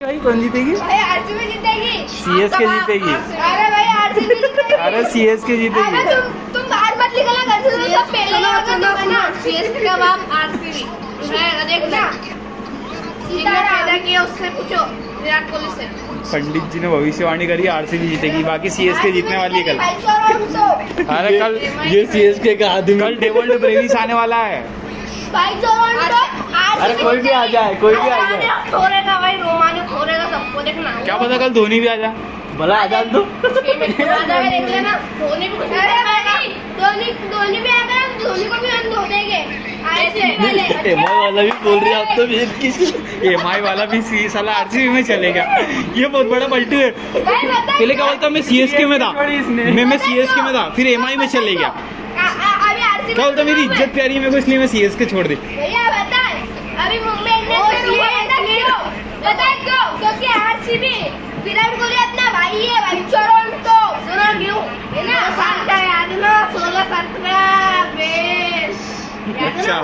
भाई कौन जीतेगी? भाई आरसीबी जीतेगी। सीएसके जीतेगी। अरे भाई आरसीबी जीतेगी। अरे सीएसके जीतेगी। अरे तुम बाहर मत निकला घर से, तो पहले ना सीएसके का बाप आरसीबी देखना पैदा किया, उससे पूछो विराट कोहली से। पंडित जी ने भविष्यवाणी करी आरसीबी जीतेगी, बाकी सीएसके जीतने वाली है कल। अरे कल ये सीएसके का आदमी। कल डेवल्ड ब्रेविस आने वाला है। भाई टोरंटो अरे कोई भी आ जाए, कोई भी आ जाए। खोरेगा भाई, रोमानी खोरेगा सबको, देखना। क्या पता कल धोनी भी आ जाए। भला आ जाए तो देख लेना, धोनी भी कुछ अरे भाई धोनी भी आएगा, धोनी को भी हम धो देंगे। एमआई वाला भी बोल रही है आप तो भी एमआई वाला भी साला आरसीबी में चलेगा। ये बहुत बड़ा पलटू है। पहले क्या बोलता मैं सीएसके में था, मैं सीएसके में था, फिर एमआई में चले गया। अभी आरसीबी क्या बोलता मेरी इज्जत प्यारी है मेरे को, इसलिए मैं सीएसके छोड़ दी। भैया बता, अभी मुंबई इंडियंस में क्यों? बता क्यों? क्योंकि आरसीबी विराट कोहली अपना भाई है, भाई टोरंटो। सुना क्यों? है ना? 16 साल का बेस याद है ना? अच्छा।